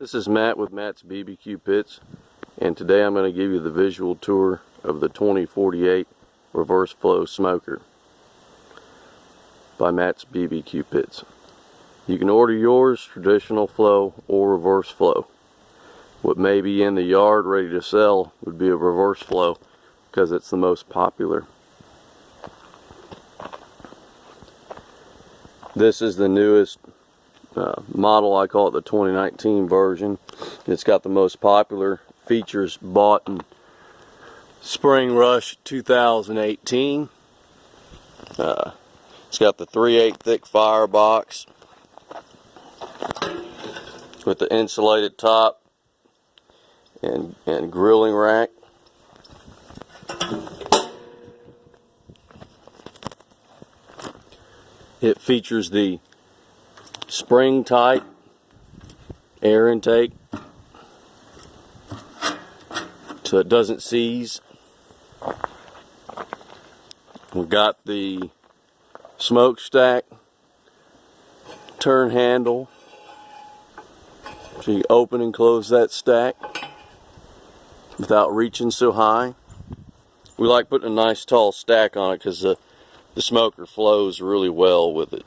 This is Matt with Matt's BBQ Pits, and today I'm going to give you the visual tour of the 2048 reverse flow smoker by Matt's BBQ Pits. You can order yours traditional flow or reverse flow. What may be in the yard ready to sell would be a reverse flow because it's the most popular. This is the newest model. I call it the 2019 version. It's got the most popular features bought in Spring Rush 2018. It's got the 3/8 thick firebox with the insulated top and grilling rack. It features the spring tight air intake so it doesn't seize. We've got the smokestack turn handle so you open and close that stack without reaching so high. We like putting a nice tall stack on it because the smoker flows really well with it.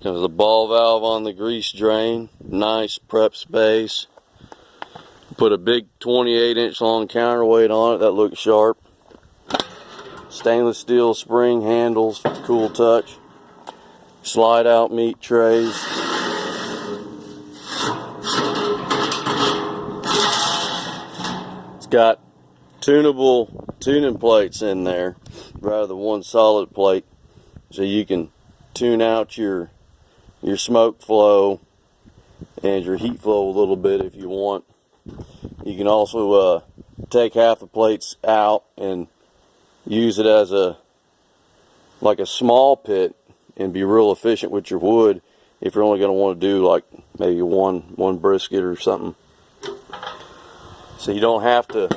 There's a ball valve on the grease drain, nice prep space. Put a big 28-inch long counterweight on it that looks sharp. Stainless steel spring handles, cool touch. Slide out meat trays. It's got tunable tuning plates in there rather than one solid plate, so you can tune out your smoke flow and your heat flow a little bit if you want. You can also take half the plates out and use it as like a small pit and be real efficient with your wood if you're only going to want to do like maybe one brisket or something. So you don't have to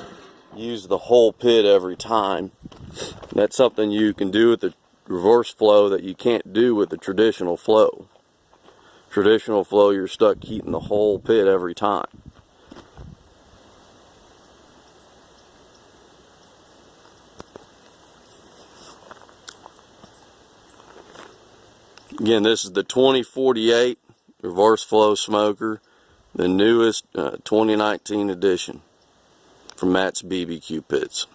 use the whole pit every time. That's something you can do with the reverse flow that you can't do with the traditional flow. Traditional flow, you're stuck heating the whole pit every time. Again, this is the 2048 reverse flow smoker, the newest 2019 edition from Matt's BBQ Pits.